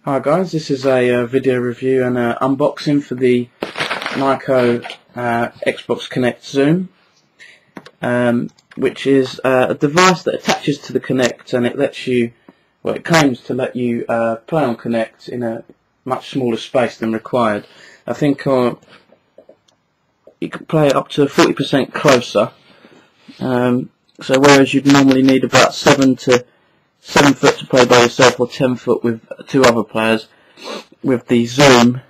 Hi guys, this is a video review and unboxing for the Nyko Xbox Kinect Zoom, which is a device that attaches to the Kinect, and it lets you, well, it claims to let you play on Kinect in a much smaller space than required. I think you can play it up to 40% closer. So whereas you'd normally need about 7 foot to play by yourself, or 10 foot with 2 other players, with the Zoom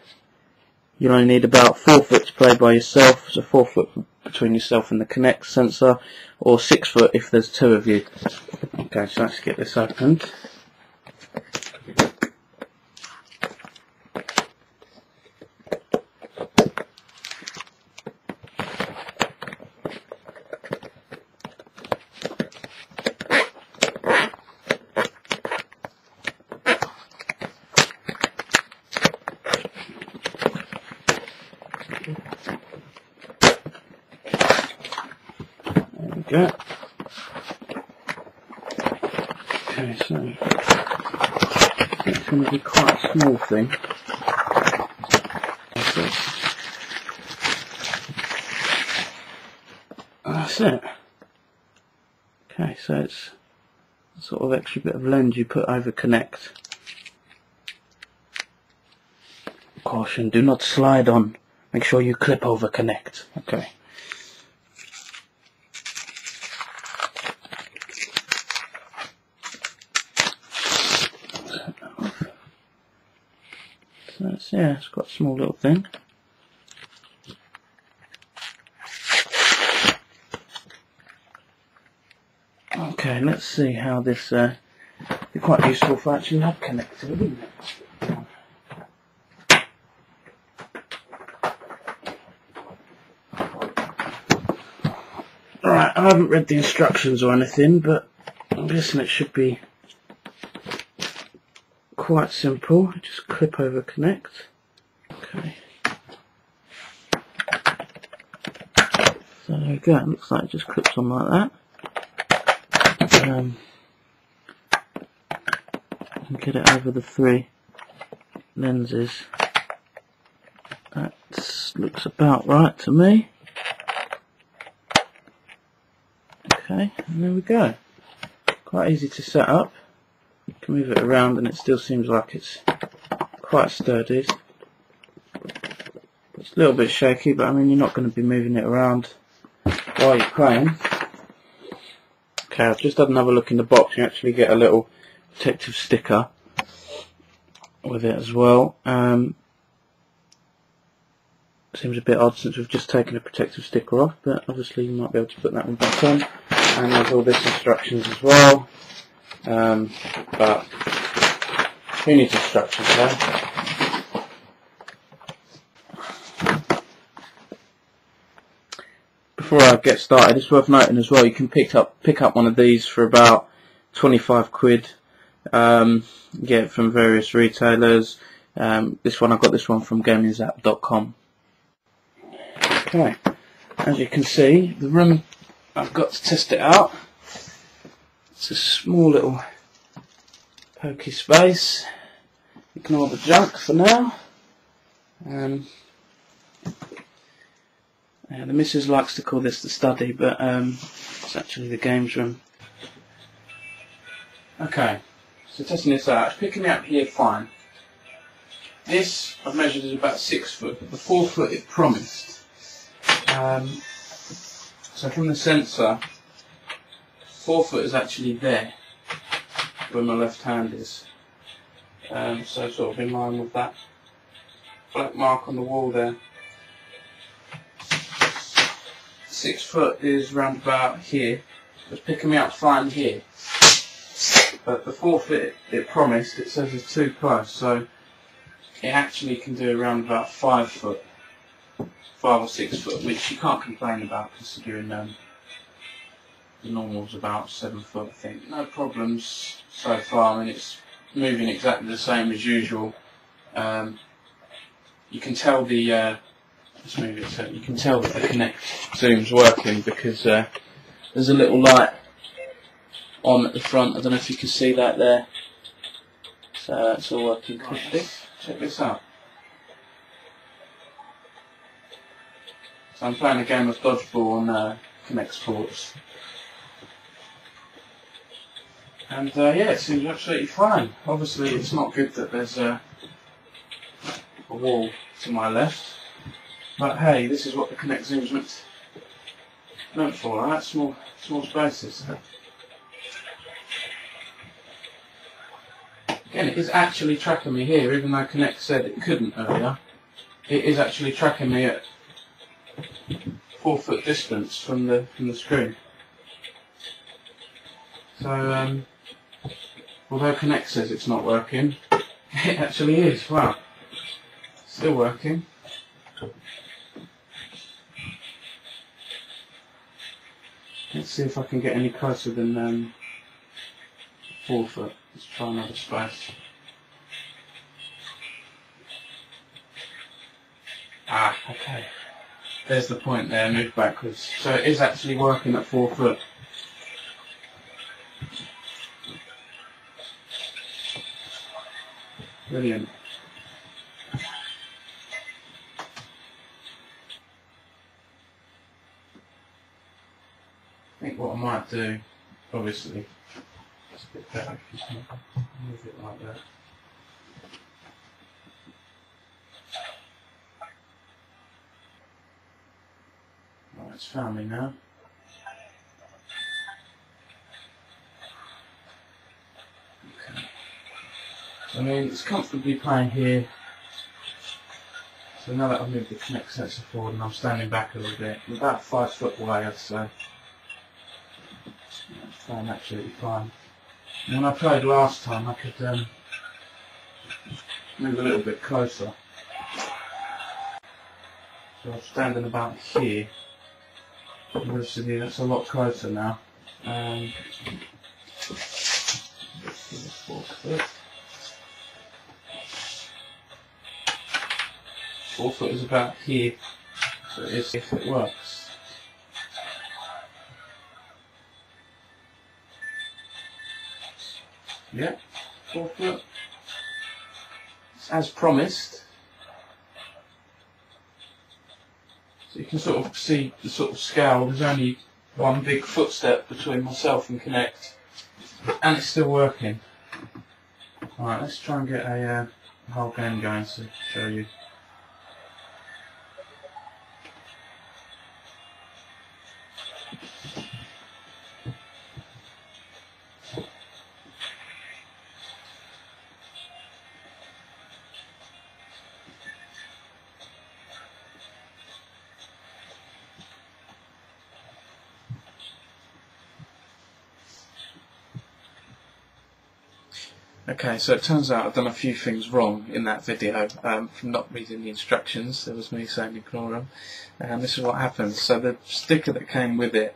you only need about 4 foot to play by yourself, so 4 foot between yourself and the Kinect sensor, or 6 foot if there's 2 of you. Okay, so let's get this opened. There we go. Okay, so it's going to be quite a small thing. That's it. Okay, so it's a sort of extra bit of lens you put over Kinect. Caution, do not slide on. Make sure you clip over Kinect. Okay. So it's got a small little thing. Okay, let's see how this be quite useful for actually hub connecting, wouldn't it? Right, I haven't read the instructions or anything, but I'm guessing it should be quite simple. Just clip over Kinect. Okay. So there we go. It looks like it just clips on like that. And get it over the 3 lenses. That looks about right to me. Okay, and there we go. Quite easy to set up. You can move it around and it still seems like it's quite sturdy. It's a little bit shaky, but I mean, you're not going to be moving it around while you're playing. Okay, I've just had another look in the box. You actually get a little protective sticker with it as well. Seems a bit odd since we've just taken a protective sticker off, but obviously you might be able to put that one back on. And there's all this instructions as well. But who needs instructions there? Before I get started, it's worth noting as well, you can pick up one of these for about 25 quid. You get it from various retailers. I got this one from gamingzap.com. Okay, as you can see, the room I've got to test it out. It's a small little pokey space. Ignore the junk for now. The missus likes to call this the study, but it's actually the games room. Okay, so testing this out. It's picking me up here fine. This I've measured is about 6 foot, but the 4 foot it promised. So from the sensor, 4 foot is actually there, where my left hand is. So sort of in line with that black mark on the wall there. 6 foot is round about here. It's picking me up fine here. But the 4 foot it promised, it says it's too close, so it actually can do around about 5 foot. 5 or 6 foot, which you can't complain about considering the normal's about 7 foot, I think. No problems so far. I mean, it's moving exactly the same as usual. You can tell the let's move it so you can tell that the Kinect Zoom's working because there's a little light on at the front. I don't know if you can see that there. So it's all working crispy. Check this out. So I'm playing a game of dodgeball on Kinect Sports. And yeah, it seems absolutely fine. Obviously it's not good that there's a wall to my left. But hey, this is what the Kinect Zoom's meant for, right? Small spaces. Again, it is actually tracking me here, even though Kinect said it couldn't earlier. It is actually tracking me at 4 foot distance from the screen. So although Kinect says it's not working, it actually is. Wow, still working. Let's see if I can get any closer than 4 foot. Let's try another space. Ah, okay. There's the point there, move backwards. So it is actually working at 4 foot. Brilliant. I think what I might do, obviously, it's a bit better if you can move it like that. Right, it's found me now. Okay. I mean, it's comfortably playing here. So now that I've moved the Kinect sensor forward and I'm standing back a little bit, I'm about 5 foot away, I'd say. It's playing absolutely fine. And when I played last time, I could move a little bit closer. So I'm standing about here. Obviously, that's a lot closer now. 4 foot. 4 foot is about here, so it is if it works. Yeah, 4 foot. It's as promised. So you can sort of see the sort of scale. There's only one big footstep between myself and Kinect, and it's still working. Alright, let's try and get a whole game going to show you. Okay, so it turns out I've done a few things wrong in that video from not reading the instructions. There was me saying ignore them, and this is what happens. So the sticker that came with it,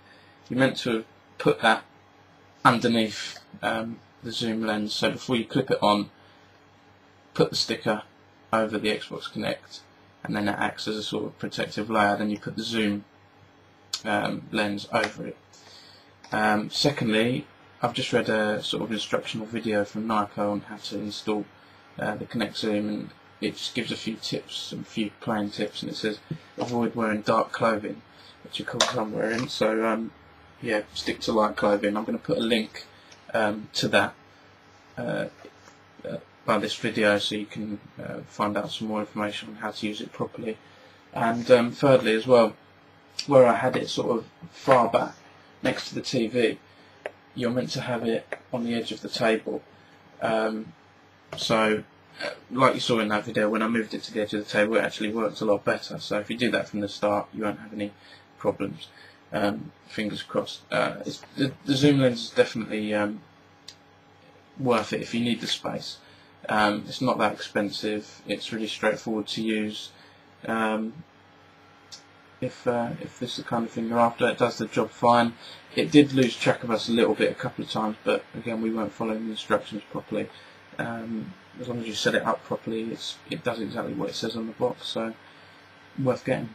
you meant to have put that underneath the zoom lens. So before you clip it on, put the sticker over the Xbox Kinect, and then it acts as a sort of protective layer. Then you put the zoom lens over it. Secondly, I've just read a sort of instructional video from Nyko on how to install the Kinect Zoom, and it just gives a few tips, some few playing tips, and it says avoid wearing dark clothing, which of course I'm wearing. So yeah, stick to light clothing. I'm going to put a link to that by this video, so you can find out some more information on how to use it properly. And thirdly, as well, where I had it sort of far back next to the TV, you're meant to have it on the edge of the table. So, like you saw in that video, when I moved it to the edge of the table, it actually worked a lot better. So if you do that from the start, you won't have any problems. Fingers crossed. The zoom lens is definitely worth it if you need the space. It's not that expensive. It's really straightforward to use. If this is the kind of thing you're after, it does the job fine. It did lose track of us a little bit a couple of times, but again, we weren't following the instructions properly. As long as you set it up properly, it does exactly what it says on the box, so worth getting.